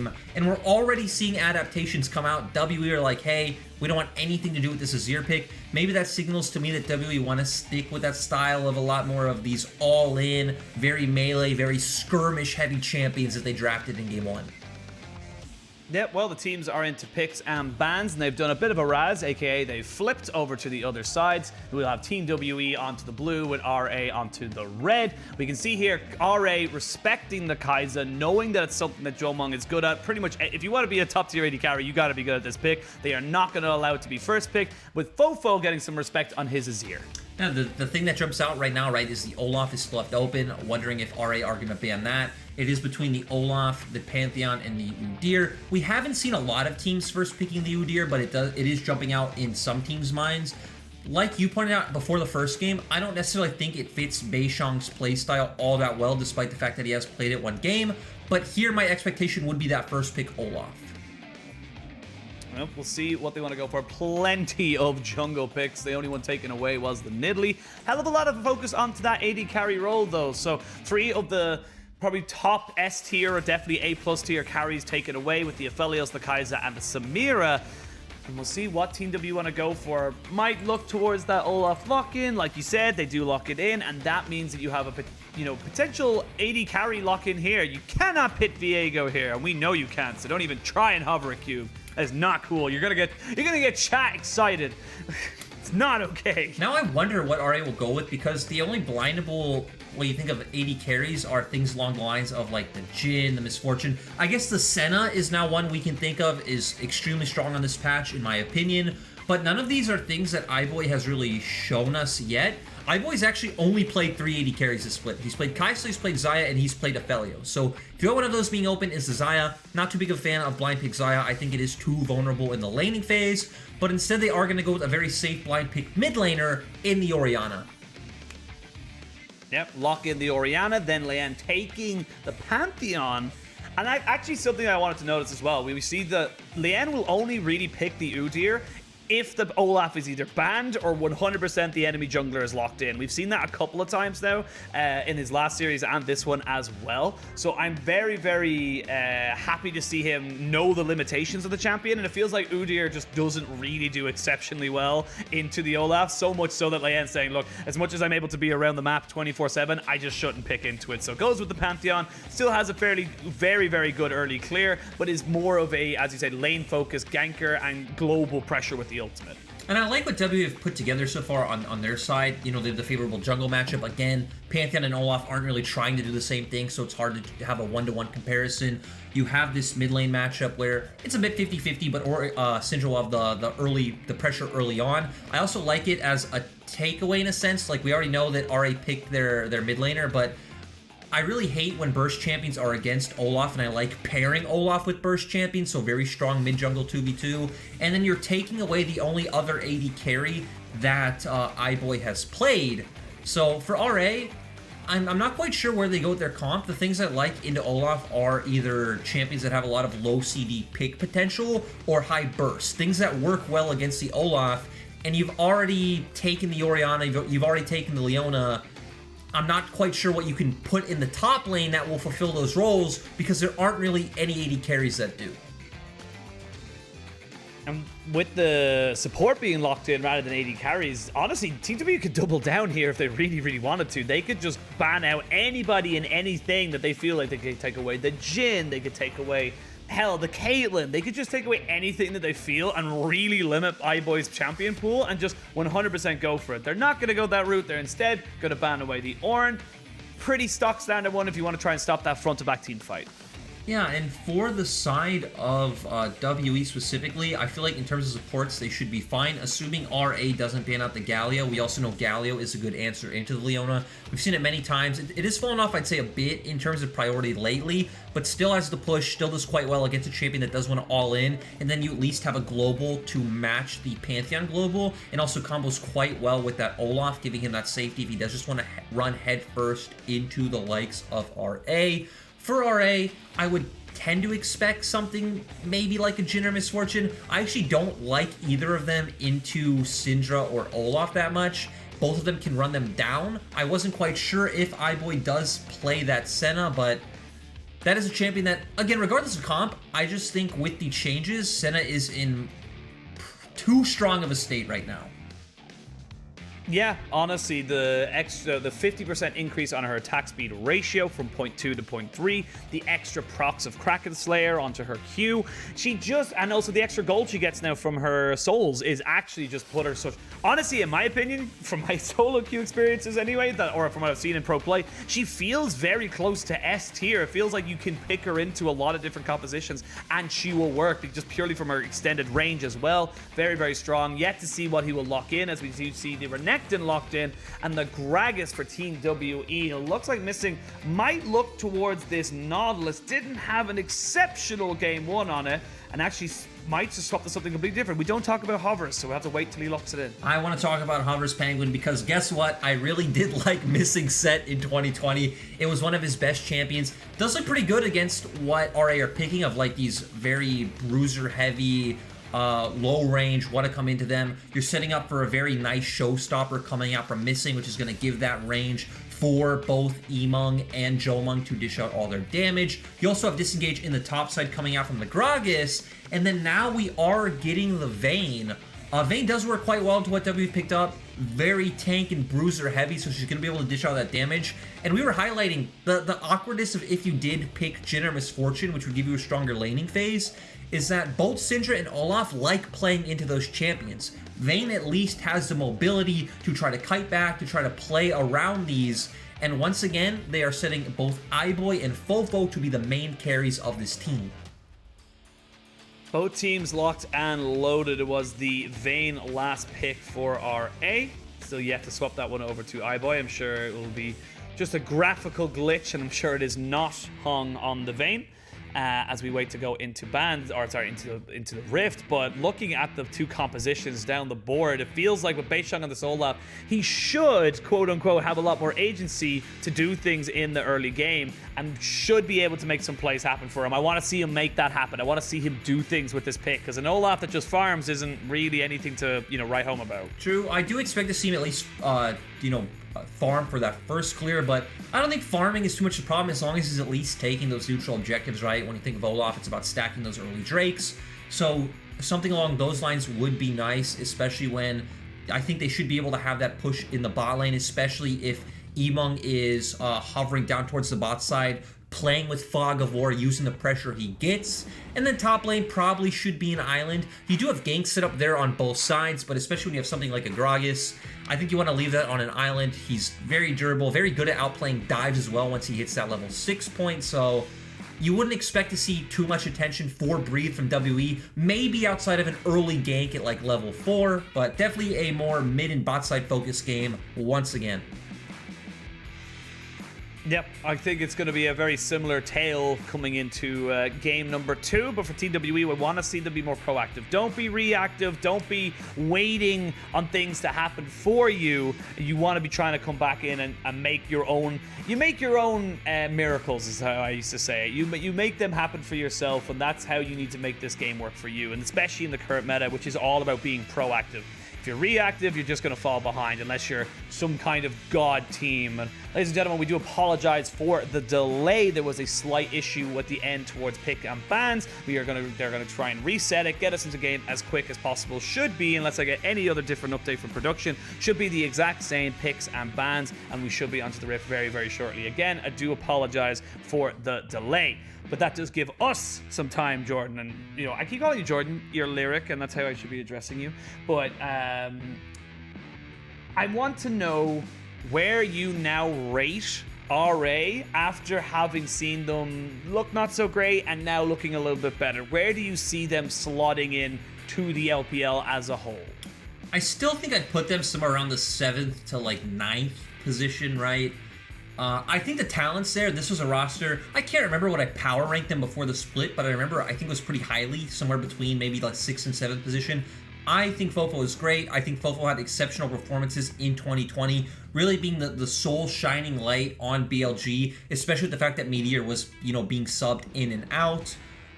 game, and we're already seeing adaptations come out. WE are like, hey, we don't want anything to do with this Azir pick. Maybe that signals to me that WE want to stick with that style of a lot more of these all-in, very melee, very skirmish-heavy champions that they drafted in Game 1. Yep, well, the teams are into picks and bans, and they've done a bit of a Raz, aka they've flipped over to the other sides. We'll have Team WE onto the blue with RA onto the red. We can see here RA respecting the Kai'Sa, knowing that it's something that Jiumeng is good at. Pretty much, if you want to be a top tier AD carry, you got to be good at this pick. They are not going to allow it to be first pick, with Fofo getting some respect on his Azir. Now, the thing that jumps out right now, right, is the Olaf is still left open. Wondering if RA are going to ban that. It is between the Olaf, the Pantheon, and the Udyr. We haven't seen a lot of teams first picking the Udyr, but it is jumping out in some teams' minds. Like you pointed out before the first game, I don't necessarily think it fits Beishang's playstyle all that well, despite the fact that he has played it one game. But here, my expectation would be that first pick Olaf. Well, we'll see what they want to go for. Plenty of jungle picks. The only one taken away was the Nidalee. Hell of a lot of focus onto that AD carry role, though. So 3 of the probably top S tier or definitely A+ tier carries taken away with the Aphelios, the Kai'Sa, and the Samira. And we'll see what Team W want to go for. Might look towards that Olaf lock-in. Like you said, they do lock it in, and that means that you have a potential AD carry lock-in here. You cannot pit Viego here, and we know you can't, so don't even try and hover a cube. That is not cool. You're gonna get chat excited. It's not okay. Now I wonder what RA will go with, because the only blindable when you think of AD carries are things along the lines of like the Jhin, the Misfortune. I guess the Senna is now one we can think of is extremely strong on this patch, in my opinion. But none of these are things that Iboy has really shown us yet. Iboy's actually only played 3 AD carries this split. He's played Kai'Sa, he's played Xayah, and he's played Aphelios. So if you got one of those being open, is the Xayah. Not too big of a fan of blind pick Xayah. I think it is too vulnerable in the laning phase. But instead they are going to go with a very safe blind pick mid laner in the Orianna. Yep, lock in the Orianna, then Leyan taking the Pantheon. And actually something I wanted to notice as well, we see that Leyan will only really pick the Udyr if the Olaf is either banned or 100% the enemy jungler is locked in. We've seen that a couple of times now in his last series and this one as well. So I'm very, very happy to see him know the limitations of the champion, and it feels like Udyr just doesn't really do exceptionally well into the Olaf, so much so that Leyan's saying, look, as much as I'm able to be around the map 24/7, I just shouldn't pick into it. So goes with the Pantheon, still has a very, very good early clear, but is more of a, as you said, lane-focused ganker and global pressure with the ultimate. And I like what W have put together so far on their side. You know, they have the favorable jungle matchup. Again, Pantheon and Olaf aren't really trying to do the same thing, so it's hard to have a one-to-one comparison. You have this mid lane matchup where it's a bit 50-50, but Syndra will have the pressure early on. I also like it as a takeaway in a sense. Like, we already know that RA picked their mid laner, but I really hate when burst champions are against Olaf, and I like pairing Olaf with burst champions, so very strong mid-jungle 2v2. And then you're taking away the only other AD carry that Iboy has played. So for RA, I'm not quite sure where they go with their comp. The things I like into Olaf are either champions that have a lot of low CD pick potential or high burst. Things that work well against the Olaf, and you've already taken the Orianna, you've already taken the Leona. I'm not quite sure what you can put in the top lane that will fulfill those roles, because there aren't really any AD carries that do. And with the support being locked in rather than AD carries, honestly, Team W could double down here if they really, really wanted to. They could just ban out anybody and anything that they feel like they could take away. The Jhin, they could take away. Hell, the Caitlyn, they could just take away anything that they feel and really limit Iboy's champion pool and just 100% go for it. They're not going to go that route. They're instead going to ban away the Ornn. Pretty stock standard one if you want to try and stop that front-to-back team fight. Yeah, and for the side of WE specifically, I feel like in terms of supports, they should be fine, assuming RA doesn't ban out the Galio. We also know Galio is a good answer into the Leona. We've seen it many times. It has fallen off, I'd say, a bit in terms of priority lately, but still has the push, still does quite well against a champion that does want to all-in, and then you at least have a global to match the Pantheon global, and also combos quite well with that Olaf, giving him that safety if he does just want to run headfirst into the likes of RA. For RA, I would tend to expect something maybe like a Jhin or Misfortune. I actually don't like either of them into Syndra or Olaf that much. Both of them can run them down. I wasn't quite sure if Iboy does play that Senna, but that is a champion that, again, regardless of comp, I just think with the changes, Senna is in too strong of a state right now. Yeah, honestly, the 50% increase on her attack speed ratio from 0.2 to 0.3, the extra procs of Kraken Slayer onto her Q, and also the extra gold she gets now from her souls is actually just put her such. Honestly, in my opinion, from my solo queue experiences anyway, or from what I've seen in pro play, she feels very close to S tier. It feels like you can pick her into a lot of different compositions and she will work just purely from her extended range as well. Very, very strong. Yet to see what he will lock in, as we do see the Renekton locked in, and the Gragas for Team WE. It looks like Missing might look towards this Nautilus. Didn't have an exceptional game one on it, and actually might just swap to something completely different. We don't talk about hovers, so we have to wait till he locks it in. I want to talk about hovers Penguin because guess what? I really did like Missing set in 2020. It was one of his best champions. Does look pretty good against what RA are picking of like these very bruiser heavy, low range, want to come into them. You're setting up for a very nice showstopper coming out from Missing, which is going to give that range for both Yimeng and Jiumeng to dish out all their damage. You also have Disengage in the top side coming out from the Gragas, and then now we are getting the Vayne. Vayne does work quite well into what W picked up. Very tank and bruiser heavy, so she's going to be able to dish out that damage. And we were highlighting the awkwardness of if you did pick Jin or Misfortune, which would give you a stronger laning phase, is that both Syndra and Olaf like playing into those champions. Vayne at least has the mobility to try to kite back, to try to play around these, and once again, they are setting both Iboy and Fofo to be the main carries of this team. Both teams locked and loaded. It was the Vayne last pick for RA. Still yet to swap that one over to Iboy. I'm sure it will be just a graphical glitch, and I'm sure it is not hung on the Vayne. As we wait to go into into the Rift. But looking at the two compositions down the board, it feels like with Beishang and this Olaf, he should, quote unquote, have a lot more agency to do things in the early game and should be able to make some plays happen for him. I want to see him make that happen. I want to see him do things with this pick, because an Olaf that just farms isn't really anything to, write home about. True. I do expect to see him at least, farm for that first clear, but I don't think farming is too much of a problem as long as he's at least taking those neutral objectives, right? When you think of Olaf, it's about stacking those early Drakes. So something along those lines would be nice, especially when I think they should be able to have that push in the bot lane, especially if Yimeng is hovering down towards the bot side, playing with Fog of War, using the pressure he gets. And then top lane probably should be an island. You do have ganks set up there on both sides, but especially when you have something like a Gragas, I think you want to leave that on an island. He's very durable, very good at outplaying dives as well once he hits that level 6 point, so you wouldn't expect to see too much attention for Breathe from WE, maybe outside of an early gank at like level 4, but definitely a more mid and bot side focused game once again. Yep, I think it's going to be a very similar tale coming into game number 2, but for TWE, we want to see them be more proactive. Don't be reactive. Don't be waiting on things to happen for you. You want to be trying to come back in and make your own. You make your own miracles, is how I used to say it. You make them happen for yourself, and that's how you need to make this game work for you, and especially in the current meta, which is all about being proactive. If you're reactive, you're just going to fall behind unless you're some kind of god team. And ladies and gentlemen, we do apologize for the delay. There was a slight issue at the end towards pick and bans. They're going to try and reset it, get us into game as quick as possible. Should be, unless I get any other different update from production, should be the exact same picks and bans, and we should be onto the Rift very, very shortly. Again, I do apologize for the delay. But that does give us some time, Jordan. And, I keep calling you Jordan. You're lyric, and that's how I should be addressing you. But I want to know where you now rate RA after having seen them look not so great and now looking a little bit better. Where do you see them slotting in to the LPL as a whole? I still think I'd put them somewhere around the 7th to like 9th position, right? I think the talent's there. This was a roster. I can't remember what I power ranked them before the split, but I remember I think it was pretty highly, somewhere between maybe like 6th and 7th position. I think Fofo is great. I think Fofo had exceptional performances in 2020, really being the sole shining light on BLG, especially with the fact that Meteor was, being subbed in and out.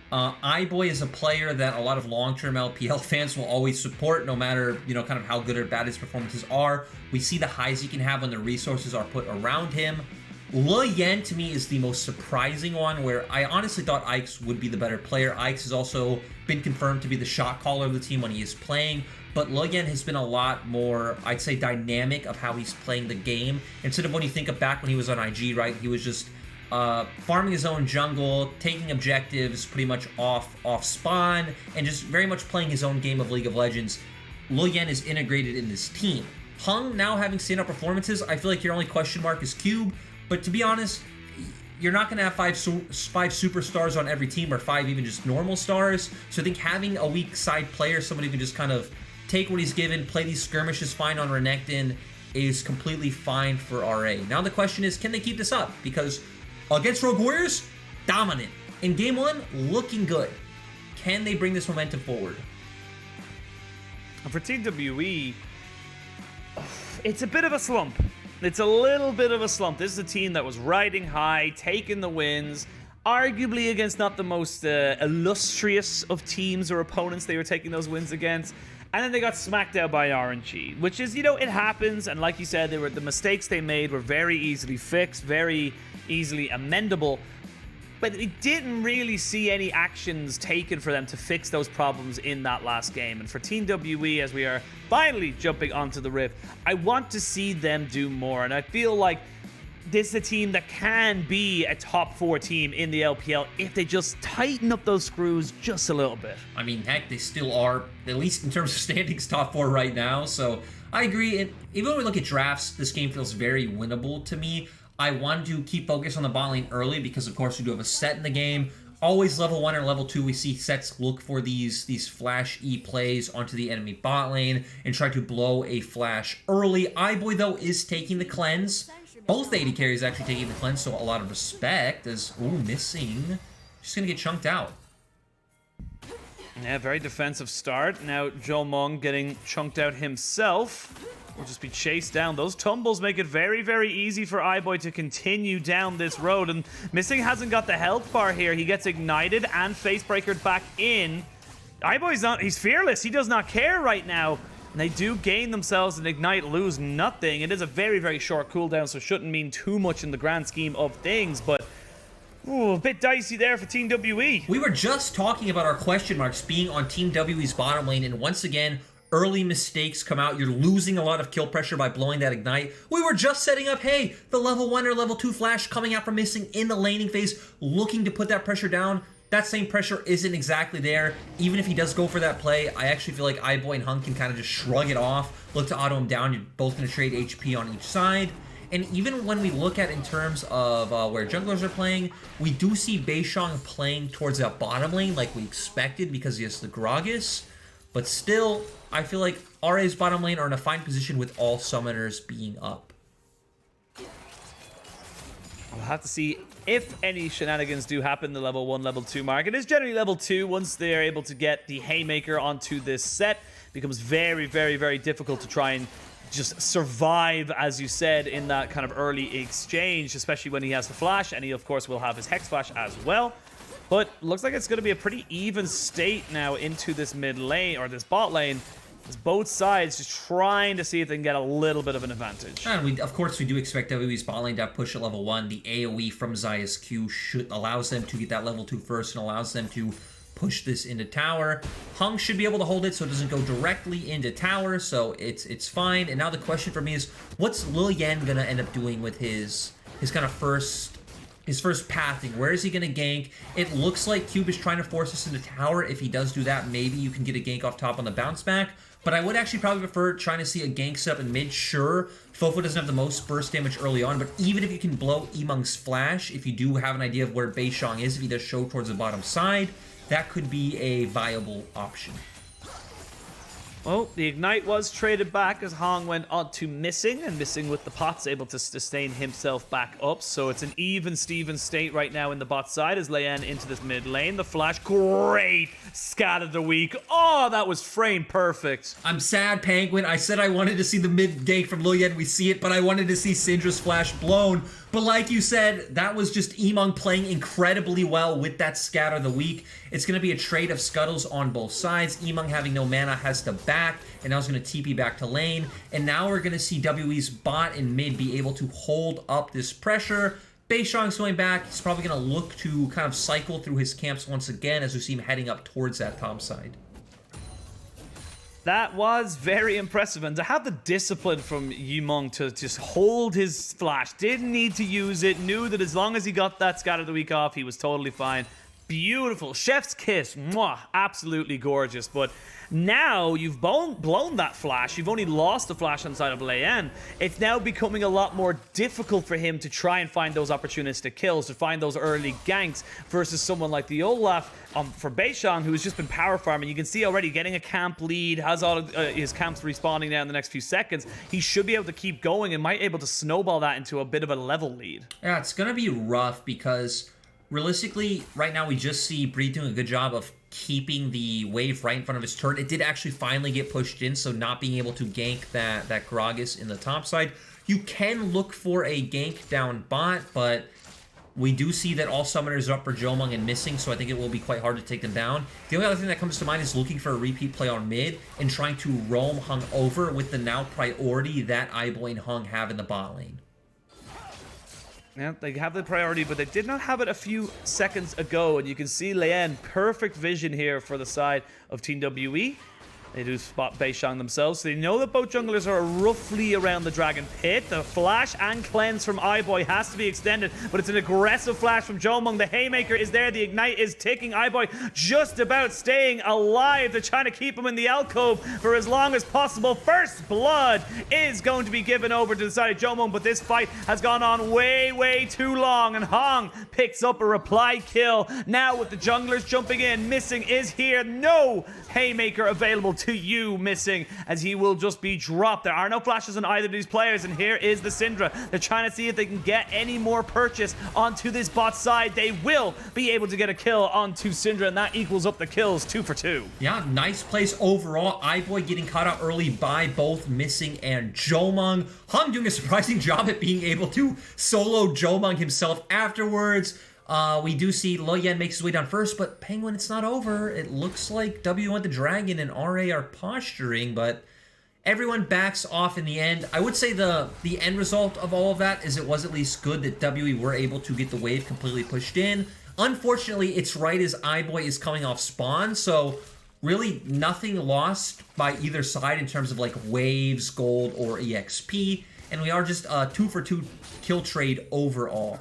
Iboy is a player that a lot of long-term LPL fans will always support, no matter, kind of how good or bad his performances are. We see the highs he can have when the resources are put around him. Leyan to me is the most surprising one, where I honestly thought Ikes would be the better player. Ikes has also been confirmed to be the shot caller of the team when he is playing, but Leyan has been a lot more, I'd say, dynamic of how he's playing the game. Instead of when you think of back when he was on IG, right, he was just farming his own jungle, taking objectives pretty much off spawn, and just very much playing his own game of League of Legends. Leyan is integrated in this team. Hung, now having standout performances, I feel like your only question mark is Cube, but to be honest, you're not going to have five superstars on every team, or 5 even just normal stars, so I think having a weak side player, somebody who can just kind of take what he's given, play these skirmishes fine on Renekton, is completely fine for RA. Now the question is, can they keep this up? Because against Rogue Warriors, dominant. In Game 1, looking good. Can they bring this momentum forward? And for Team WE, it's a bit of a slump. It's a little bit of a slump. This is a team that was riding high, taking the wins, arguably against not the most illustrious of teams or opponents they were taking those wins against. And then they got smacked out by RNG, which is, you know, it happens. And like you said, the mistakes they made were very easily fixed, very easily amendable. But we didn't really see any actions taken for them to fix those problems in that last game. And for Team WE, as we are finally jumping onto the Rift, I want to see them do more. And I feel like this is a team that can be a top 4 team in the LPL if they just tighten up those screws just a little bit. I mean, heck, they still are, at least in terms of standings, top 4 right now. So I agree. And even when we look at drafts, this game feels very winnable to me. I want to keep focus on the bot lane early because, of course, we do have a set in the game. Always level 1 or level 2, we see sets look for these flash E plays onto the enemy bot lane and try to blow a flash early. Iboy, though, is taking the cleanse. Both AD carries actually taking the cleanse, so a lot of respect as, ooh, missing. Just going to get chunked out. Yeah, very defensive start. Now Jiumeng getting chunked out himself. Will just be chased down. Those tumbles make it very, very easy for Iboy to continue down this road. And Missing hasn't got the health bar here. He gets ignited and facebreakered back in. Iboy's not, he's fearless. He does not care right now. And they do gain themselves an ignite, lose nothing. It is a very, very short cooldown, so shouldn't mean too much in the grand scheme of things. But ooh, a bit dicey there for Team WE. We were just talking about our question marks being on Team WE's bottom lane, and once again, early mistakes come out. You're losing a lot of kill pressure by blowing that ignite. We were just setting up, hey, the level 1 or level 2 flash coming out from Missing in the laning phase, looking to put that pressure down. That same pressure isn't exactly there. Even if he does go for that play, I actually feel like Iboy and Hung can kind of just shrug it off, look to auto him down. You're both going to trade HP on each side. And even when we look at in terms of where junglers are playing, we do see Beishang playing towards that bottom lane like we expected because he has the Gragas. But still, I feel like RA's bottom lane are in a fine position with all summoners being up. We'll have to see if any shenanigans do happen in the level 1, level 2 mark. It is generally level 2 once they're able to get the Haymaker onto this set. It becomes very, very, very difficult to try and just survive, as you said, in that kind of early exchange, especially when he has the flash, and he, of course, will have his Hex Flash as well. But looks like it's going to be a pretty even state now into this mid lane, or this bot lane. It's both sides just trying to see if they can get a little bit of an advantage. And of course, we do expect WE's bot lane to have push at level 1. The AoE from Zaya's Q allows them to get that level 2 first and allows them to push this into tower. Hung should be able to hold it so it doesn't go directly into tower, so it's fine. And now the question for me is, what's Leyan gonna end up doing with his kind of first pathing? Where is he going to gank? It looks like Cube is trying to force us into tower. If he does do that, maybe you can get a gank off top on the bounce back. But I would actually probably prefer trying to see a gank set up in mid. Sure, Fofo doesn't have the most burst damage early on, but even if you can blow Yimeng's flash, if you do have an idea of where Beishang is, if he does show towards the bottom side, that could be a viable option. Well, the Ignite was traded back as Hong went on to Missing, and Missing with the pots able to sustain himself back up. So it's an even Steven state right now in the bot side as Leyan into this mid lane. The flash, great scat of the week. Oh, that was frame perfect. I'm sad, Penguin. I said I wanted to see the mid gank from Leyan. We see it, but I wanted to see Syndra's flash blown. But But like you said, that was just Yimeng playing incredibly well with that Scatter the Weak. It's going to be a trade of scuttles on both sides. Yimeng having no mana has to back, and now he's going to TP back to lane. And now we're going to see WE's bot and mid be able to hold up this pressure. Beishang's going back. He's probably going to look to kind of cycle through his camps once again as we see him heading up towards that top side. That was very impressive, and to have the discipline from Yimeng to just hold his flash, didn't need to use it, knew that as long as he got that Scatter the Weak off, he was totally fine. Beautiful. Chef's kiss. Mwah. Absolutely gorgeous. But now you've blown that flash. You've only lost the flash on the side of Leyan. It's now becoming a lot more difficult for him to try and find those opportunistic kills, to find those early ganks versus someone like the Olaf for Beishang, who's just been power farming. You can see already getting a camp lead, has all of, his camps respawning now in the next few seconds. He should be able to keep going and might be able to snowball that into a bit of a level lead. Yeah, it's going to be rough because realistically, right now we just see Breed doing a good job of keeping the wave right in front of his turret. It did actually finally get pushed in, so not being able to gank that Gragas in the top side. You can look for a gank down bot, but we do see that all summoners are up for Jiumeng and missing, so I think it will be quite hard to take them down. The only other thing that comes to mind is looking for a repeat play on mid and trying to roam Hung over with the now priority that Iboy and Hung have in the bot lane. Yeah, they have the priority, but they did not have it a few seconds ago. And you can see Leyan, perfect vision here for the side of Team WE. They do spot Beishang themselves, so they know that both junglers are roughly around the Dragon Pit. The flash and cleanse from Iboy has to be extended, but it's an aggressive flash from Jiumeng. The Haymaker is there, the Ignite is ticking. Iboy just about staying alive. They're trying to keep him in the alcove for as long as possible. First blood is going to be given over to the side of Jiumeng, but this fight has gone on way too long, and Hong picks up a reply kill. Now with the junglers jumping in, missing is here. No Haymaker available to you, missing, as he will just be dropped. There are no flashes on either of these players, and here is the Syndra. They're trying to see if they can get any more purchase onto this bot side. They will be able to get a kill onto Syndra, and that equals up the kills 2 for 2. Yeah, nice place overall. Iboy getting caught out early by both Missing and Jiumeng. Hung doing a surprising job at being able to solo Jiumeng himself afterwards. We do see Leyan makes his way down first, but Penguin, it's not over. It looks like W went the Dragon and RA are posturing, but everyone backs off in the end. I would say the end result of all of that is it was at least good that WE were able to get the wave completely pushed in. Unfortunately, it's right as Iboy is coming off spawn, so really nothing lost by either side in terms of like waves, gold, or EXP, and we are just a 2 for 2 kill trade overall.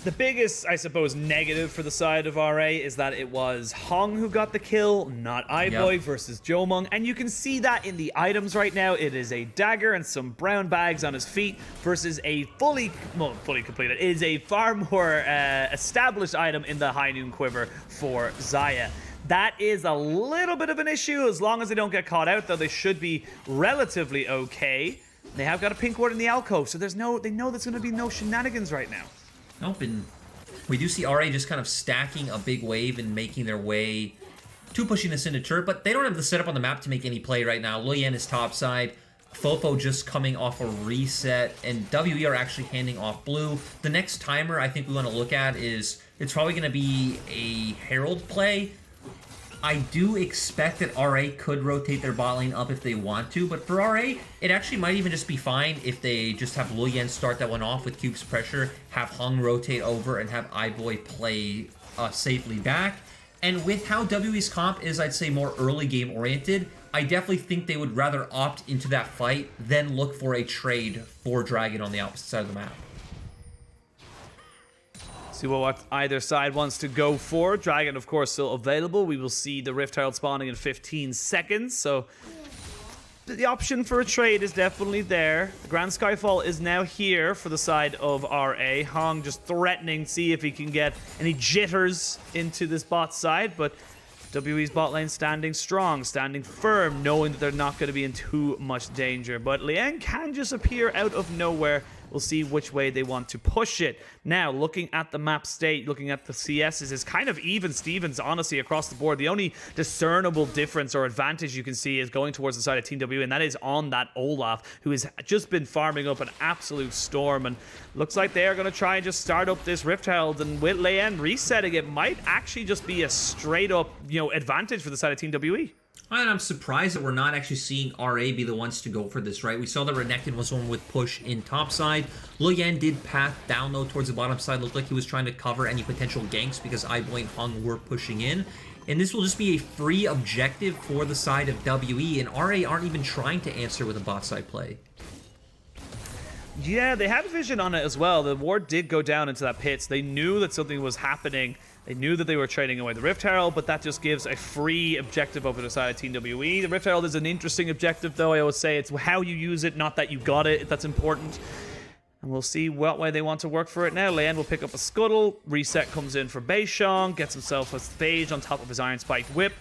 The biggest, I suppose, negative for the side of RA is that it was Hong who got the kill, not Iboy versus Jiumeng. And you can see that in the items right now. It is a dagger and some brown bags on his feet versus a fully completed. It is a far more established item in the High Noon Quiver for Xayah. That is a little bit of an issue. As long as they don't get caught out, though, they should be relatively okay. They have got a pink ward in the alcove, so they know there's going to be no shenanigans right now. Nope, and we do see RA just kind of stacking a big wave and making their way to pushing this into turret, but they don't have the setup on the map to make any play right now. Leyan is topside, Fofo just coming off a reset, and WE are actually handing off blue. The next timer I think we want to look at is, it's probably going to be a Herald play. I do expect that RA could rotate their bot lane up if they want to, but for RA, it actually might even just be fine if they just have Leyan start that one off with Cube's pressure, have Hung rotate over, and have Iboy play safely back. And with how WE's comp is, I'd say, more early game oriented, I definitely think they would rather opt into that fight than look for a trade for Dragon on the opposite side of the map. See what either side wants to go for. Dragon, of course, still available. We will see the Rift Herald spawning in 15 seconds, so the option for a trade is definitely there. The Grand Skyfall is now here for the side of RA. Hong just threatening, see if he can get any jitters into this bot side, but WE's bot lane standing strong, standing firm, knowing that they're not going to be in too much danger. But Leyan can just appear out of nowhere We'll see which way they want to push it. Now, looking at the map state, looking at the CSs, is kind of even Stevens, honestly, across the board. The only discernible difference or advantage you can see is going towards the side of Team W, and that is on that Olaf, who has just been farming up an absolute storm, and looks like they are going to try and just start up this Rift Herald, and with Leyan resetting, it might actually just be a straight-up, advantage for the side of Team WE. And I'm surprised that we're not actually seeing RA be the ones to go for this, right? We saw that Renekton was one with push in top side. Leyan did path down low towards the bottom side. Looked like he was trying to cover any potential ganks because Iboy and Hung were pushing in. And this will just be a free objective for the side of WE, and RA aren't even trying to answer with a bot side play. Yeah, they had vision on it as well. The ward did go down into that pit, so they knew that something was happening. They knew that they were trading away the Rift Herald, but that just gives a free objective over the side of Team WE. The Rift Herald is an interesting objective, though. I always say it's how you use it, not that you got it. That's important. And we'll see what way they want to work for it now. Leyan will pick up a scuttle. Reset comes in for Beishang. Gets himself a stage on top of his Iron Spiked Whip.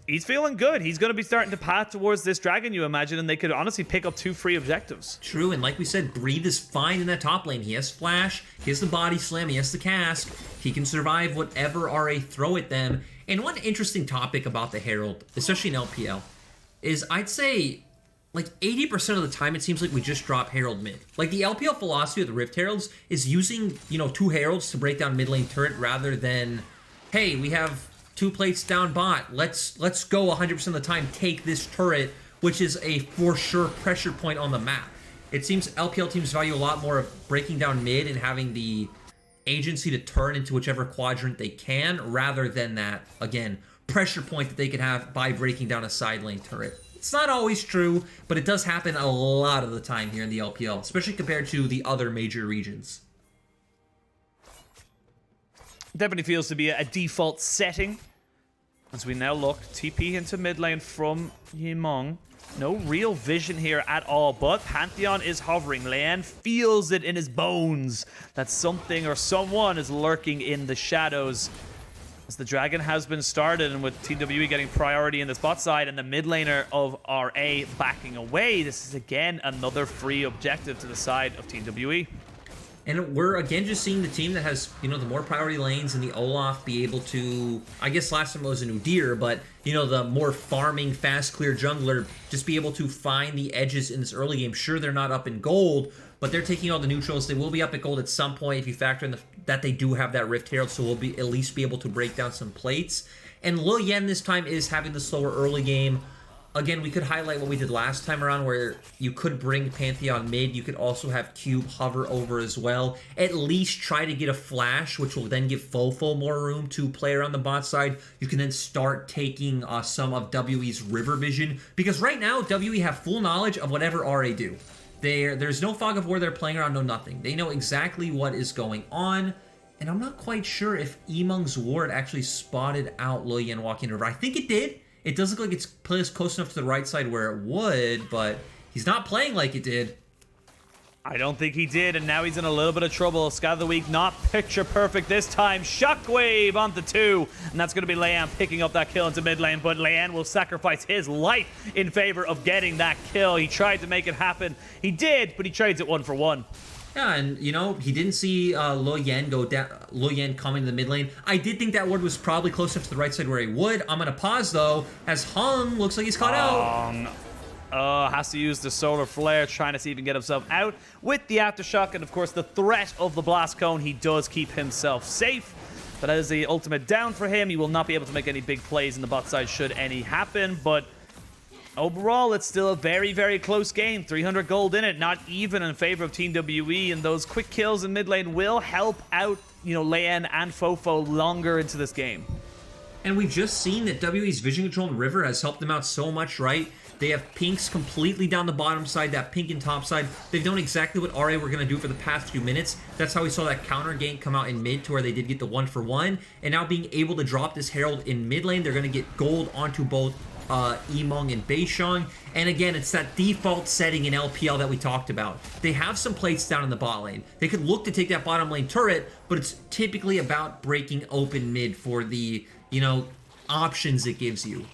He's feeling good. He's going to be starting to path towards this dragon, you imagine, and they could honestly pick up 2 free objectives. True, and like we said, Breathe is fine in that top lane. He has Flash, he has the Body Slam, he has the Cask. He can survive whatever RA throw at them. And one interesting topic about the Herald, especially in LPL, is I'd say like 80% of the time it seems like we just drop Herald mid. Like the LPL philosophy of the Rift Heralds is using, 2 Heralds to break down mid lane turret rather than, hey, we have 2 plates down bot. Let's go 100% of the time, take this turret, which is a for sure pressure point on the map. It seems LPL teams value a lot more of breaking down mid and having the agency to turn into whichever quadrant they can, rather than that, again, pressure point that they could have by breaking down a side lane turret. It's not always true, but it does happen a lot of the time here in the LPL, especially compared to the other major regions. Definitely feels to be a default setting. As we now look, TP into mid lane from Yimeng. No real vision here at all, but Pantheon is hovering. Leyan feels it in his bones that something or someone is lurking in the shadows. As the dragon has been started, and with TWE getting priority in the spot side and the mid laner of RA backing away, this is again another free objective to the side of TWE. And we're, again, just seeing the team that has, the more priority lanes and the Olaf be able to, I guess last time it was an Udyr, but, the more farming, fast, clear jungler, just be able to find the edges in this early game. Sure, they're not up in gold, but they're taking all the neutrals. They will be up at gold at some point if you factor in that they do have that Rift Herald, so we'll be at least be able to break down some plates. And Leyan this time is having the slower early game. Again, we could highlight what we did last time around where you could bring Pantheon mid. You could also have Cube hover over as well. At least try to get a flash, which will then give Fofo more room to play around the bot side. You can then start taking some of WE's river vision. Because right now, WE have full knowledge of whatever RA do. There's no fog of war they're playing around, no nothing. They know exactly what is going on. And I'm not quite sure if Yimeng's ward actually spotted out Leyan walking river. I think it did. It does look like it's placed close enough to the right side where it would, but he's not playing like it did. I don't think he did, and now he's in a little bit of trouble. Scout of the Week not picture perfect this time. Shockwave onto 2, and that's going to be Leyan picking up that kill into mid lane, but Leyan will sacrifice his life in favor of getting that kill. He tried to make it happen. He did, but he trades it 1 for 1. Yeah, and, he didn't see Leyan go down, Leyan coming to the mid lane. I did think that ward was probably close enough to the right side where he would. I'm going to pause, though, as Hung looks like he's caught out. Has to use the solar flare, trying to see if he can get himself out with the aftershock, and of course the threat of the blast cone. He does keep himself safe. That is the ultimate down for him. He will not be able to make any big plays in the bot side should any happen, but overall, it's still a very, very close game. 300 gold in it, not even in favor of Team WE, and those quick kills in mid lane will help out, Leyan and Fofo longer into this game. And we've just seen that WE's vision control in river has helped them out so much, right? They have pinks completely down the bottom side, that pink and top side. They've known exactly what RA were going to do for the past few minutes. That's how we saw that counter gank come out in mid to where they did get the 1 for 1. And now being able to drop this Herald in mid lane, they're going to get gold onto both Yimeng and Beishang. And again, it's that default setting in LPL that we talked about. They have some plates down in the bot lane. They could look to take that bottom lane turret, but it's typically about breaking open mid for the, options it gives you.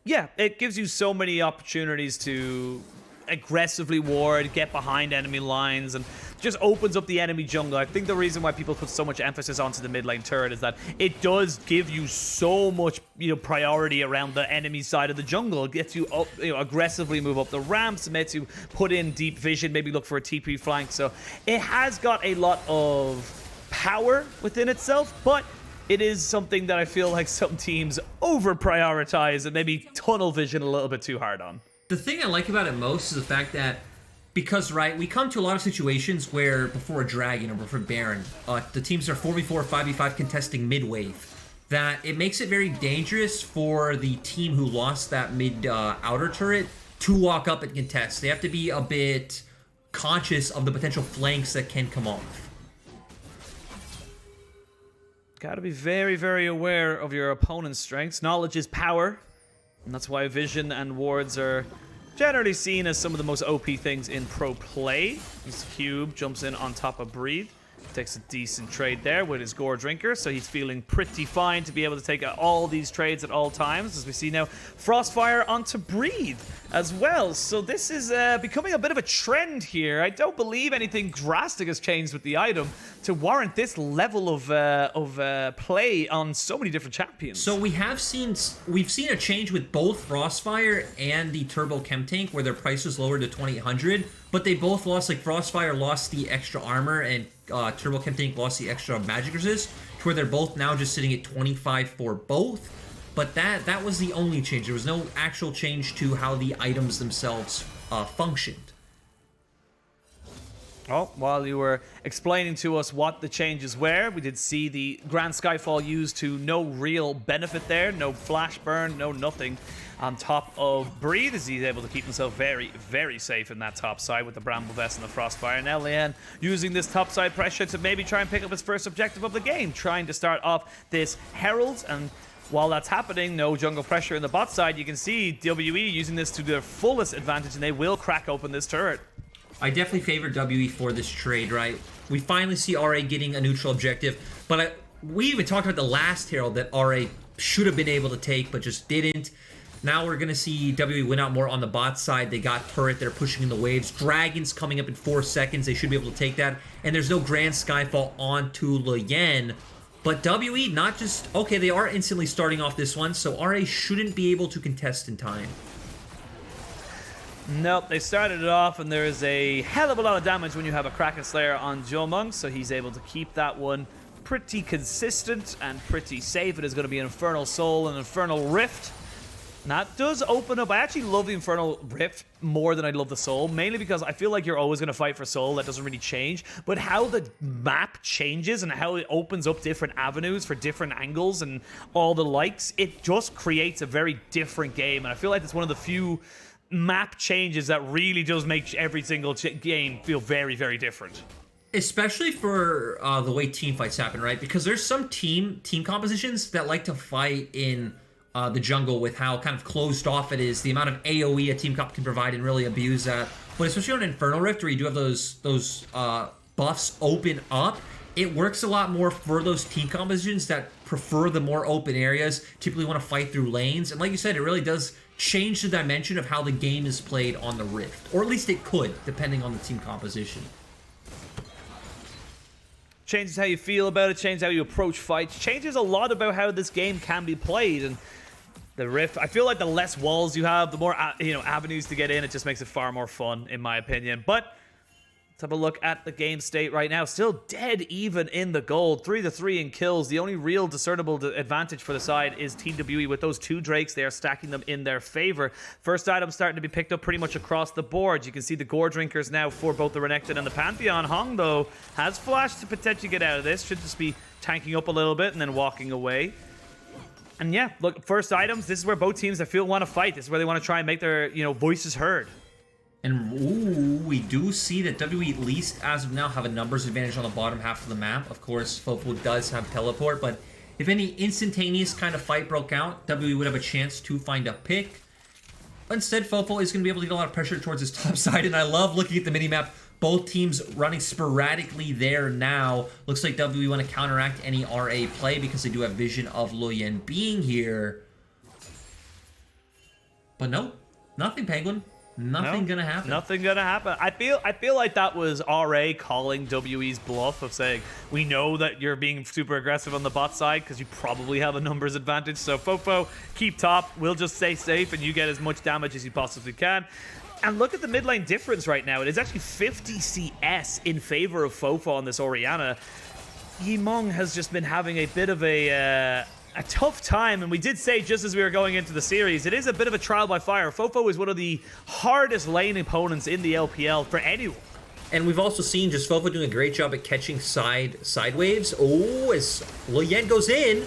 Yeah, it gives you so many opportunities to aggressively ward, get behind enemy lines, and just opens up the enemy jungle. I think the reason why people put so much emphasis onto the mid lane turret is that it does give you so much, priority around the enemy side of the jungle. It gets you up, aggressively move up the ramps. It makes you put in deep vision, maybe look for a TP flank. So it has got a lot of power within itself, but it is something that I feel like some teams over prioritize and maybe tunnel vision a little bit too hard on. The thing I like about it most is the fact that, because, right, we come to a lot of situations where before a Dragon or before Baron, the teams are 4v4, 5v5 contesting mid-wave, that it makes it very dangerous for the team who lost that mid-outer turret to walk up and contest. They have to be a bit conscious of the potential flanks that can come off. Got to be very, very aware of your opponent's strengths. Knowledge is power, and that's why vision and wards are generally seen as some of the most OP things in pro play. This Cube jumps in on top of Breathe. Takes a decent trade there with his Gore Drinker, so he's feeling pretty fine to be able to take all these trades at all times. As we see now, Frostfire onto Breathe as well. So this is becoming a bit of a trend here. I don't believe anything drastic has changed with the item to warrant this level of play on so many different champions. So we've seen a change with both Frostfire and the Turbo Chem Tank, where their price was lowered to 2800, but they both lost. Like Frostfire lost the extra armor and Turbo Chem Tank lost the extra magic resist, to where they're both now just sitting at 25 for both. But that was the only change. There was no actual change to how the items themselves functioned. Oh, while you were explaining to us what the changes were, we did see the Grand Skyfall used to no real benefit there. No flash burn, no nothing on top of Breathe, as he's able to keep himself very, very safe in that top side with the Bramble Vest and the Frostfire. Now Leyan using this top side pressure to maybe try and pick up his first objective of the game, trying to start off this Herald. And while that's happening, no jungle pressure in the bot side. You can see WE using this to their fullest advantage, and they will crack open this turret. I definitely favor WE for this trade, right? We finally see RA getting a neutral objective, but we even talked about the last Herald that RA should have been able to take, but just didn't. Now we're going to see WE win out more on the bot side. They got turret, they're pushing in the waves. Dragons coming up in 4 seconds, they should be able to take that. And there's no Grand Skyfall onto Leyan. But WE not just... Okay, they are instantly starting off this one, so RA shouldn't be able to contest in time. Nope, they started it off, and there is a hell of a lot of damage when you have a Kraken Slayer on Jiumeng, so he's able to keep that one pretty consistent and pretty safe. It is going to be an Infernal Soul and Infernal Rift. And that does open up. I actually love the Infernal Rift more than I love the Soul, mainly because I feel like you're always going to fight for Soul. That doesn't really change. But how the map changes and how it opens up different avenues for different angles and all the likes, it just creates a very different game. And I feel like it's one of the few map changes that really does make every single game feel very, very different. Especially for the way team fights happen, right? Because there's some team compositions that like to fight in the jungle with how kind of closed off it is, the amount of AoE a team comp can provide and really abuse that. But especially on Infernal Rift, where you do have those buffs open up, it works a lot more for those team compositions that prefer the more open areas, typically want to fight through lanes. And like you said, it really does change the dimension of how the game is played on the Rift. Or at least it could, depending on the team composition. Changes how you feel about it, changes how you approach fights, changes a lot about how this game can be played. And the Rift, I feel like the less walls you have, the more avenues to get in, it just makes it far more fun, in my opinion. But let's have a look at the game state right now. Still dead even in the gold. 3-3 in kills. The only real discernible advantage for the side is Team WE. With those 2 Drakes, they are stacking them in their favor. First item starting to be picked up pretty much across the board. You can see the Gore Drinkers now for both the Renekton and the Pantheon. Hong, though, has flash to potentially get out of this. Should just be tanking up a little bit and then walking away. And yeah, look, first items, this is where both teams I feel want to fight. This is where they want to try and make their, voices heard. And ooh, we do see that WE, at least as of now, have a numbers advantage on the bottom half of the map. Of course, Fofo does have teleport, but if any instantaneous kind of fight broke out, WE would have a chance to find a pick. But instead, Fofo is going to be able to get a lot of pressure towards his top side, and I love looking at the minimap. Both teams running sporadically there now. Looks like WE want to counteract any RA play because they do have vision of Leyan being here. But no, nothing, Penguin. Nothing gonna happen. Nothing gonna happen. I feel like that was RA calling WE's bluff of saying, we know that you're being super aggressive on the bot side because you probably have a numbers advantage. So Fofo, keep top. We'll just stay safe and you get as much damage as you possibly can. And look at the mid lane difference right now. It is actually 50 CS in favor of Fofo on this Orianna. Yimeng has just been having a bit of a tough time, and we did say just as we were going into the series, it is a bit of a trial by fire. Fofo is one of the hardest lane opponents in the LPL for anyone. And we've also seen just Fofo doing a great job at catching side waves. Oh, as Leyan goes in.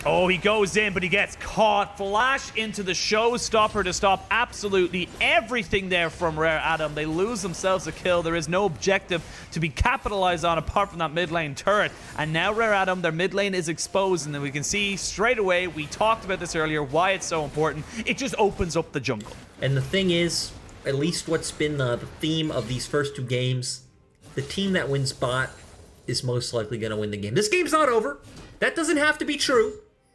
Oh, he goes in, but he gets caught. Flash into the showstopper to stop absolutely everything there from Rare Adam. They lose themselves a kill. There is no objective to be capitalized on apart from that mid lane turret. And now Rare Adam, their mid lane is exposed, and then we can see straight away, we talked about this earlier, why it's so important. It just opens up the jungle. And the thing is, at least what's been the theme of these first two games, the team that wins bot is most likely going to win the game. This game's not over. That doesn't have to be true.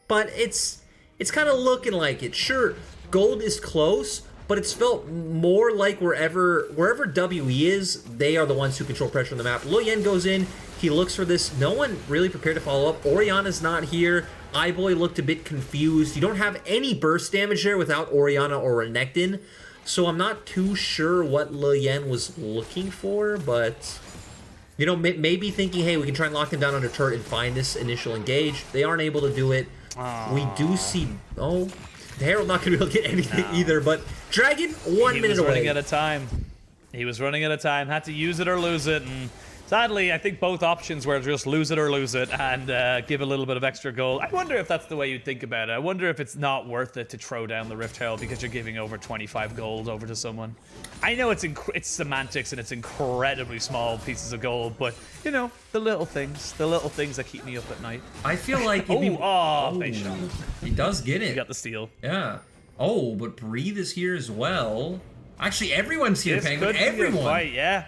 But it's kind of looking like it. Sure, gold is close, but it's felt more like wherever WE is, they are the ones who control pressure on the map. Leyan goes in, he looks for this. No one really prepared to follow up. Orianna's not here. Iboy looked a bit confused. You don't have any burst damage there without Orianna or Renekton, so I'm not too sure what Leyan was looking for, but you know, maybe thinking, hey, we can try and lock them down under turret and find this initial engage. They aren't able to do it. We do see... Oh, the Herald not going to be able to get anything either, but Dragon, 1 minute away. He was running out of time. He was running out of time. Had to use it or lose it, and sadly, I think both options were just lose it or lose it and give a little bit of extra gold. I wonder if that's the way you'd think about it. I wonder if it's not worth it to throw down the Rift Herald because you're giving over 25 gold over to someone. I know it's semantics and it's incredibly small pieces of gold, but you know, the little things that keep me up at night. I feel like Beishang. He does get it. He got the steal. Yeah. Oh, but Breathe is here as well. Actually, everyone's here, Penguin. Everyone. Fight, yeah.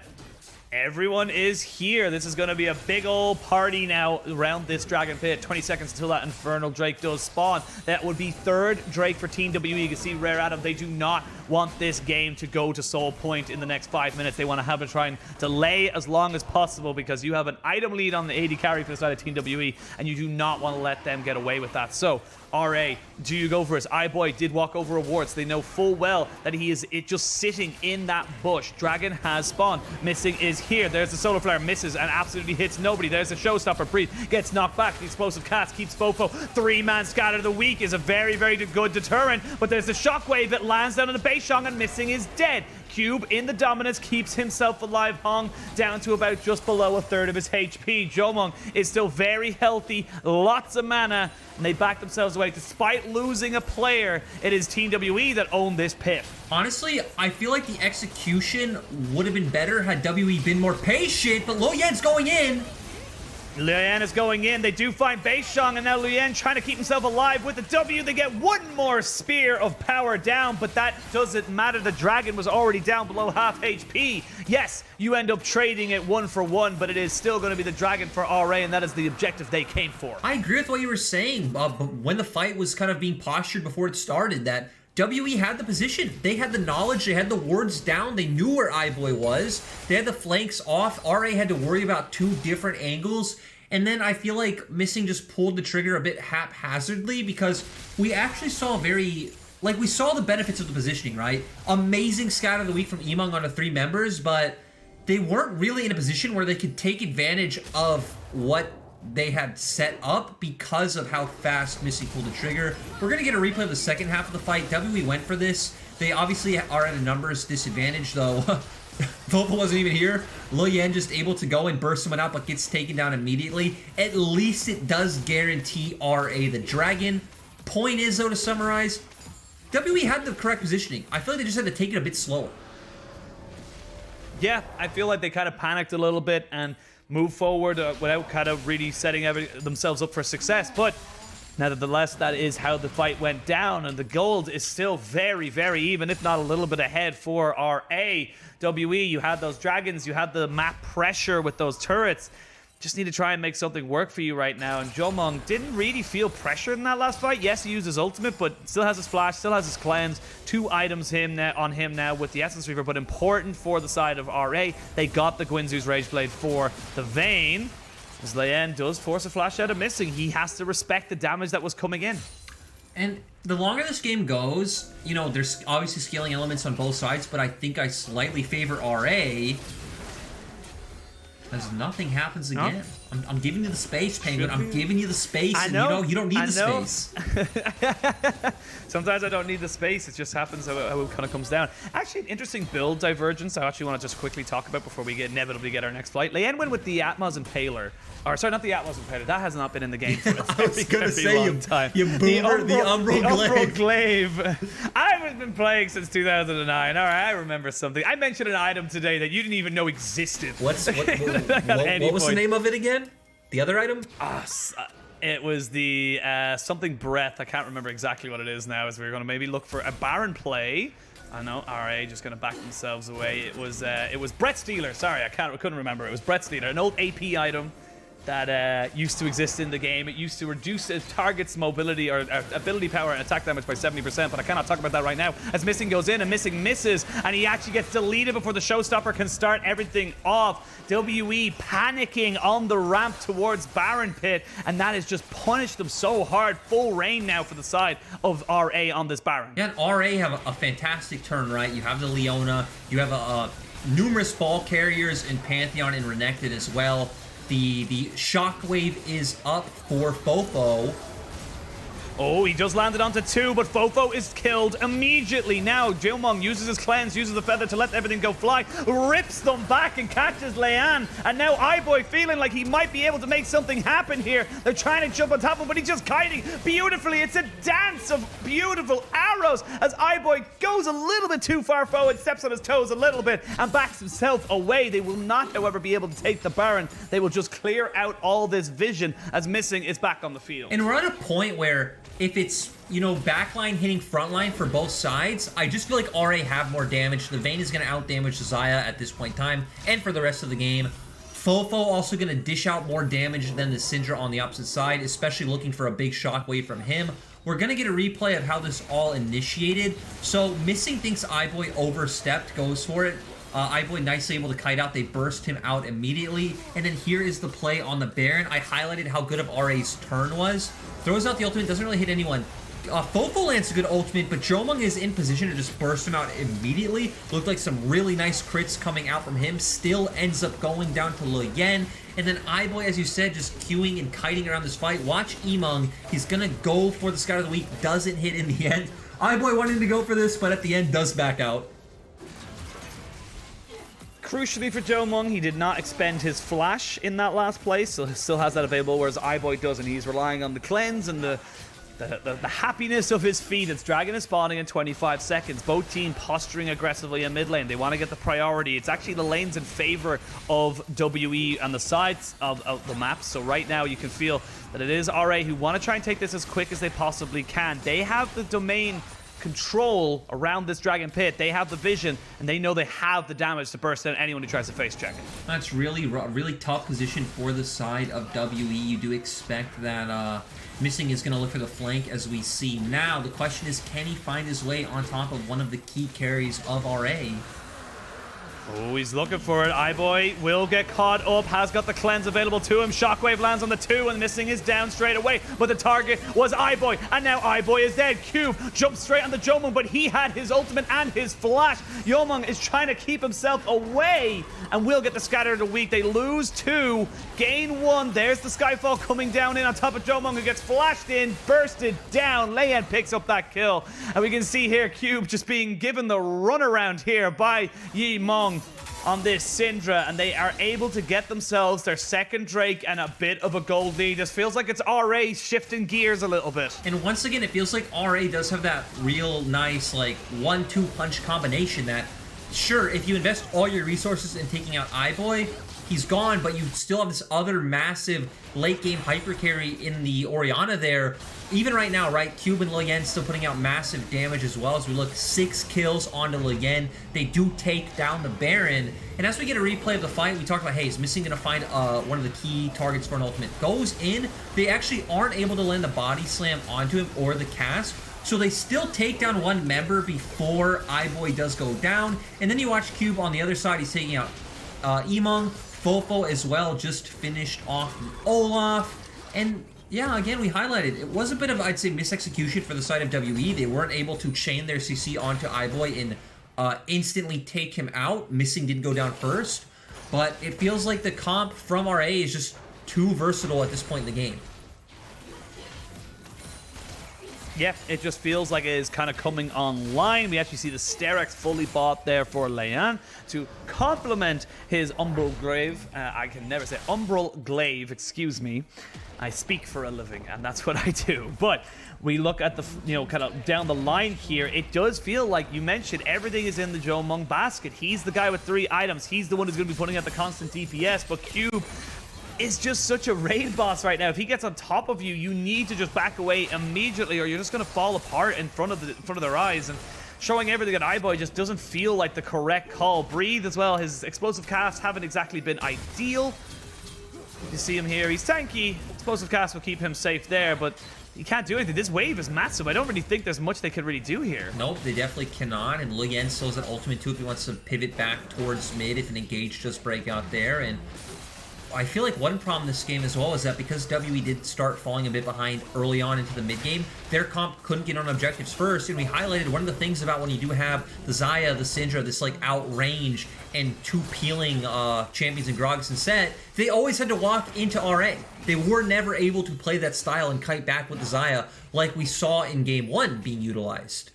Everyone is here. This is going to be a big old party now around this Dragon Pit. 20 seconds until that Infernal Drake does spawn. That would be third Drake for Team WE. You can see Rare Adam, they do not want this game to go to Soul Point in the next 5 minutes. They want to have it try and delay as long as possible because you have an item lead on the AD carry for the side of Team WE, and you do not want to let them get away with that. So, RA, do you go for it? Iboy did walk over rewards. They know full well that he is just sitting in that bush. Dragon has spawned. Missing is here. There's the solar flare, misses and absolutely hits nobody. There's the showstopper. Breathe gets knocked back. The explosive cast keeps Fofo. 3-man scatter of the week is a very, very good deterrent, but there's the shockwave that lands down on the Beishang, and Missing is dead. Cube in the dominance keeps himself alive. Hong down to about just below a third of his HP. Jiumeng is still very healthy, lots of mana, and they back themselves away. Despite losing a player, it is Team WE that own this pit. Honestly, I feel like the execution would have been better had WE been more patient, but Leyan's going in. Leyan is going in. They do find Beishang, and now Leyan trying to keep himself alive with the W. They get one more spear of power down, but that doesn't matter. The Dragon was already down below half HP. Yes, you end up trading it 1 for 1, but it is still going to be the Dragon for RA, and that is the objective they came for. I agree with what you were saying, but when the fight was kind of being postured before it started, that WE had the position. They had the knowledge. They had the wards down. They knew where Iboy was. They had the flanks off. RA had to worry about 2 different angles. And then I feel like Missing just pulled the trigger a bit haphazardly because we actually saw we saw the benefits of the positioning, right? Amazing scout of the week from Yimeng on the 3 members, but they weren't really in a position where they could take advantage of what they had set up because of how fast Missing pulled the trigger. We're going to get a replay of the second half of the fight. WE went for this. They obviously are at a numbers disadvantage, though. Fofo wasn't even here. Leyan just able to go and burst someone out, but gets taken down immediately. At least it does guarantee RA the Dragon. Point is, though, to summarize, WE had the correct positioning. I feel like they just had to take it a bit slower. Yeah, I feel like they kind of panicked a little bit and moved forward without kind of really setting themselves up for success. But nevertheless, that is how the fight went down, and the gold is still very, very even, if not a little bit ahead for RA. WE, you had those dragons, you had the map pressure with those turrets. just need to try and make something work for you right now. And Jiumeng didn't really feel pressured in that last fight. Yes, he used his ultimate, but still has his flash, still has his cleanse. 2 items on him now with the Essence Reaver, but important for the side of RA. They got the Guinzu's Rage Blade for the Vayne. As Leyan does force a flash out of Missing, he has to respect the damage that was coming in. And the longer this game goes, you know, there's obviously scaling elements on both sides, but I think I slightly favor RA. As nothing happens again. Huh? I'm giving you the space, Penguin. I'm giving you the space. I know. And you don't need the space. Sometimes I don't need the space. It just happens how it kind of comes down. Actually, an interesting build divergence I actually want to just quickly talk about before we inevitably get our next fight. Leyan went with the Atmos Impaler. Or, sorry, not the Atmos Impaler. That has not been in the game for a very long time. You boomer, the Umbral Glaive. I haven't been playing since 2009. All right, I remember something. I mentioned an item today that you didn't even know existed. What was the name of it again? The other item? It was the something breath. I can't remember exactly what it is now. As we're going to maybe look for a Baron play. I know RA just going to back themselves away. It was Breath Stealer. Sorry, I couldn't remember. It was Breath Stealer, an old AP item that used to exist in the game. It used to reduce a target's mobility or ability power and attack damage by 70%, but I cannot talk about that right now as Missing goes in and Missing misses, and he actually gets deleted before the showstopper can start everything off. WE panicking on the ramp towards Baron Pit, and that has just punished them so hard. Full rain now for the side of RA on this Baron. Yeah, and RA have a fantastic turn, right? You have the Leona, you have numerous ball carriers in Pantheon and Renekton as well. The shockwave is up for Fofo. Oh, he just landed onto 2, but Fofo is killed immediately. Now, Jiumeng uses his cleanse, uses the feather to let everything go fly, rips them back and catches Leyan. And now Iboy feeling like he might be able to make something happen here. They're trying to jump on top of him, but he's just kiting beautifully. It's a dance of beautiful arrows as Iboy goes a little bit too far forward, steps on his toes a little bit, and backs himself away. They will not, however, be able to take the Baron. They will just clear out all this vision as Missing is back on the field. And we're at a point where if it's, you know, backline hitting frontline for both sides, I just feel like RA have more damage. The Vayne is going to out-damage Zaya at this point in time, and for the rest of the game. Fofo also going to dish out more damage than the Syndra on the opposite side, especially looking for a big shockwave from him. We're going to get a replay of how this all initiated. So Missing thinks Iboy overstepped, goes for it. Iboy nicely able to kite out. They burst him out immediately. And then here is the play on the Baron. I highlighted how good of RA's turn was. Throws out the ultimate, doesn't really hit anyone. Fofo lands a good ultimate, but Jiumeng is in position to just burst him out immediately. Looked like some really nice crits coming out from him. Still ends up going down to Leyan. And then Iboy, as you said, just queuing and kiting around this fight. Watch Yimeng. He's going to go for the Scout of the Week. Doesn't hit in the end. Iboy wanted to go for this, but at the end does back out. Crucially for Jiumeng, he did not expend his flash in that last place, so he still has that available, whereas Iboy doesn't. He's relying on the cleanse and the happiness of his feet. It's Dragon is spawning in 25 seconds. Both team posturing aggressively in mid lane. They want to get the priority. It's actually the lanes in favor of WE on the sides of the map. So right now you can feel that it is RA who want to try and take this as quick as they possibly can. They have the domain control around this Dragon Pit. They have the vision, and they know they have the damage to burst out anyone who tries to face check it. That's really tough position for the side of WE. You do expect that Missing is going to look for the flank, as we see now. The question is, can he find his way on top of one of the key carries of RA? Oh, he's looking for it. Iboy will get caught up, has got the cleanse available to him. Shockwave lands on the 2, and Missing is down straight away. But the target was Iboy, and now Iboy is dead. Cube jumps straight on the Jiumeng, but he had his ultimate and his flash. Jiumeng is trying to keep himself away, and will get the Scatter of the Week. They lose 2, gain 1. There's the Skyfall coming down in on top of Jiumeng, who gets flashed in, bursted down. Leyan picks up that kill, and we can see here Cube just being given the runaround here by Yimeng on this Syndra, and they are able to get themselves their second Drake and a bit of a gold lead. This feels like it's RA shifting gears a little bit. And once again, it feels like RA does have that real nice, like, 1-2 punch combination that, sure, if you invest all your resources in taking out Iboy, he's gone, but you still have this other massive late game hyper carry in the Orianna there. Even right now, right, Cube and Leyan still putting out massive damage as well. As we look, 6 kills onto Leyan. They do take down the Baron. And as we get a replay of the fight, we talked about, hey, is Missing going to find one of the key targets for an ultimate? Goes in. They actually aren't able to land the body slam onto him or the cast. So they still take down one member before Iboy does go down. And then you watch Cube on the other side. He's taking out Yimeng. Fofo as well just finished off Olaf. And yeah, again, we highlighted, it was a bit of, I'd say, misexecution for the side of WE. They weren't able to chain their CC onto Iboy and instantly take him out. Missing didn't go down first. But it feels like the comp from RA is just too versatile at this point in the game. Yeah, it just feels like it is kind of coming online. We actually see the Sterex fully bought there for Leyan to complement his Umbral Glaive. I can never say Umbral Glaive, excuse me. I speak for a living, and that's what I do. But we look at the, kind of down the line here. It does feel like you mentioned everything is in the Jiumeng basket. He's the guy with 3 items. He's the one who's going to be putting out the constant DPS, but Cube is just such a raid boss right now. If he gets on top of you, you need to just back away immediately, or you're just going to fall apart in front of their eyes. And showing everything at Iboy just doesn't feel like the correct call. Breathe as well. His explosive casts haven't exactly been ideal. You see him here. He's tanky. Explosive cast will keep him safe there, but you can't do anything. This wave is massive. I don't really think there's much they could really do here. Nope, they definitely cannot. And Leyan still has an ultimate too if he wants to pivot back towards mid if an engage does break out there. And I feel like one problem this game as well is that because WE did start falling a bit behind early on into the mid game, their comp couldn't get on objectives first. And we highlighted one of the things about when you do have the Xayah, the Syndra, this like outrange and 2 peeling champions in Gragas and set, they always had to walk into RA. They were never able to play that style and kite back with the Xayah like we saw in game 1 being utilized.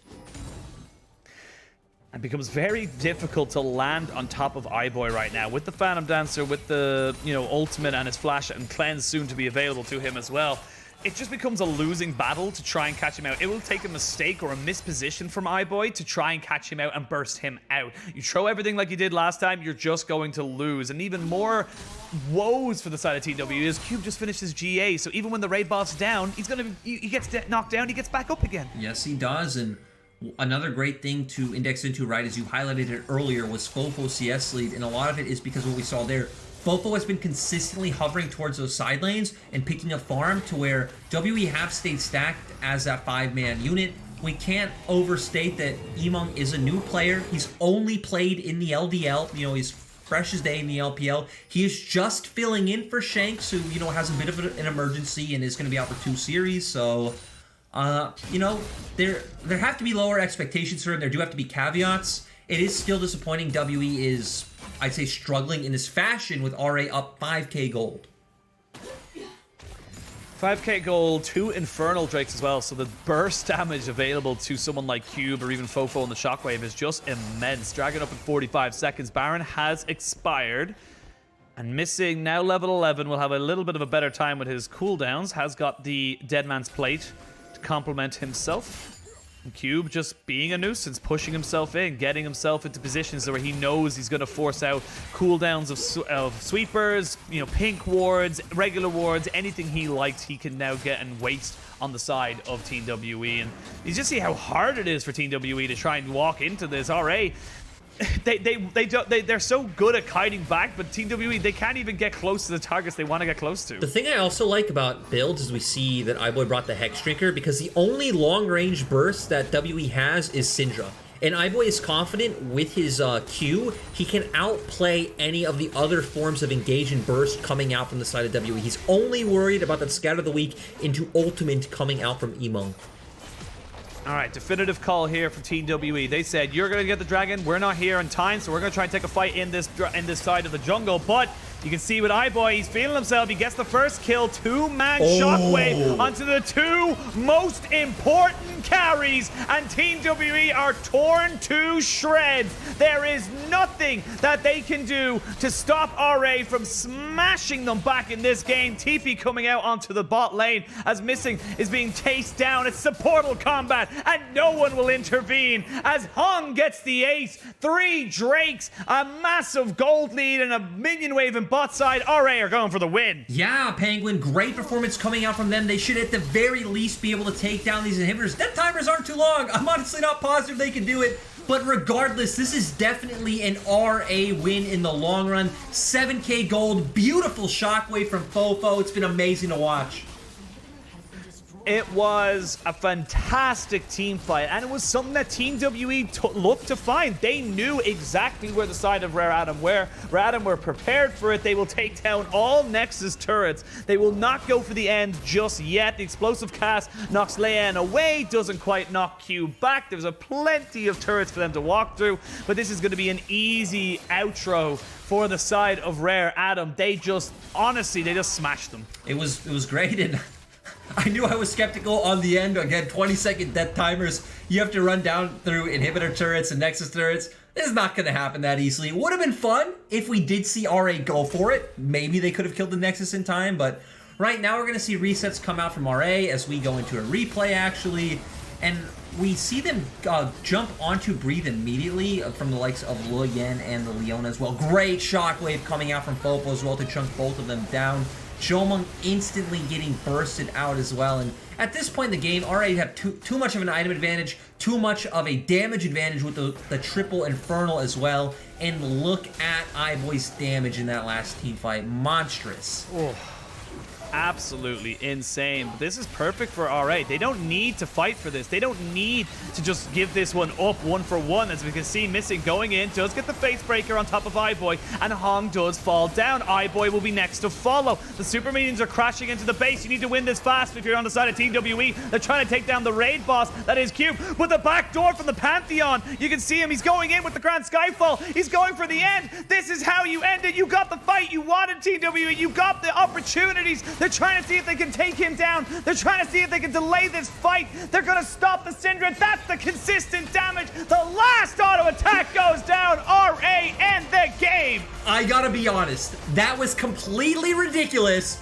It becomes very difficult to land on top of Iboy right now with the Phantom Dancer, with the ultimate and his flash and cleanse soon to be available to him as well. It just becomes a losing battle to try and catch him out. It will take a mistake or a misposition from Iboy to try and catch him out and burst him out. You throw everything like you did last time, you're just going to lose. And even more woes for the side of TW is Cube just finished his GA, so even when the raid boss is down, he gets knocked down, he gets back up again. Yes, he does. And another great thing to index into, right, as you highlighted it earlier, was Fofo CS lead, and a lot of it is because of what we saw there. Fofo has been consistently hovering towards those side lanes and picking up farm to where WE have stayed stacked as that 5-man unit. We can't overstate that Yimeng is a new player. He's only played in the LDL. He's fresh as day in the LPL. He is just filling in for Shanks, who, has a bit of an emergency and is going to be out for 2 series, so there have to be lower expectations for him. There do have to be caveats. It is still disappointing. WE is, I'd say, struggling in this fashion with RA up 5k gold. 5k gold, 2 Infernal Drakes as well, so the burst damage available to someone like Cube or even Fofo on the Shockwave is just immense. Dragon up in 45 seconds. Baron has expired. And Missing, now level 11, will have a little bit of a better time with his cooldowns. Has got the Dead Man's Plate to complement himself. And Cube just being a nuisance, pushing himself in, getting himself into positions where he knows he's going to force out cooldowns of sweepers, pink wards, regular wards, anything he likes, he can now get and waste on the side of Team WE. And you just see how hard it is for Team WE to try and walk into this. RA, they're so good at kiting back, but Team WE, they can't even get close to the targets they want to get close to. The thing I also like about builds is we see that Iboy brought the Hex Drinker because the only long-range burst that WE has is Syndra. And Iboy is confident with his Q, he can outplay any of the other forms of engage and burst coming out from the side of WE. He's only worried about that Scout of the Week into Ultimate coming out from Yimeng. All right, definitive call here from Team WE. They said, you're going to get the dragon. We're not here in time, so we're going to try and take a fight in this side of the jungle. But you can see with Iboy, he's feeling himself. He gets the first kill. 2-man shockwave onto the 2 most important carries. And Team WE are torn to shreds. There is nothing that they can do to stop RA from smashing them back in this game. TP coming out onto the bot lane as Missing is being chased down. It's supportal combat, and no one will intervene as Hung gets the ace. 3 Drakes, a massive gold lead, and a minion wave in bot side, RA are going for the win. Yeah, Penguin, great performance coming out from them. They should at the very least be able to take down these inhibitors. Death timers aren't too long. I'm honestly not positive they can do it. But regardless, this is definitely an RA win in the long run. 7k gold, beautiful shockwave from Fofo. It's been amazing to watch. It was a fantastic team fight, and it was something that Team WE looked to find. They knew exactly where the side of Rare Adam were prepared for it. They will take down all Nexus turrets. They will not go for the end just yet. The explosive cast knocks Leyan away, doesn't quite knock Q back. There's a plenty of turrets for them to walk through, but this is going to be an easy outro for the side of Rare Adam. They just, honestly, they just smashed them. It was great, and I knew I was skeptical on the end. Again, 20-second death timers. You have to run down through inhibitor turrets and Nexus turrets. This is not going to happen that easily. It would have been fun if we did see RA go for it. Maybe they could have killed the Nexus in time, but right now we're going to see resets come out from RA as we go into a replay, actually. And we see them jump onto Breathe immediately from the likes of Leyan and the Leona as well. Great shockwave coming out from Fofo as well to chunk both of them down. Jiumeng instantly getting bursted out as well. And at this point in the game, RA have too much of an item advantage, too much of a damage advantage with the triple Infernal as well. And look at Iboy's damage in that last team fight. Monstrous. Oh. Absolutely insane. But this is perfect for RA. They don't need to fight for this. They don't need to just give this one up 1-for-1. As we can see, Missing going in, does get the face breaker on top of Iboy, and Hong does fall down. Iboy will be next to follow. The super minions are crashing into the base. You need to win this fast if you're on the side of Team WE. They're trying to take down the raid boss, that is Cube, with the back door from the Pantheon. You can see him. He's going in with the Grand Skyfall. He's going for the end. This is how you end it. You got the fight you wanted, Team WE. You got the opportunities. They're trying to see if they can take him down. They're trying to see if they can delay this fight. They're going to stop the Syndra. That's the consistent damage. The last auto attack goes down. RA end the game. I gotta be honest, that was completely ridiculous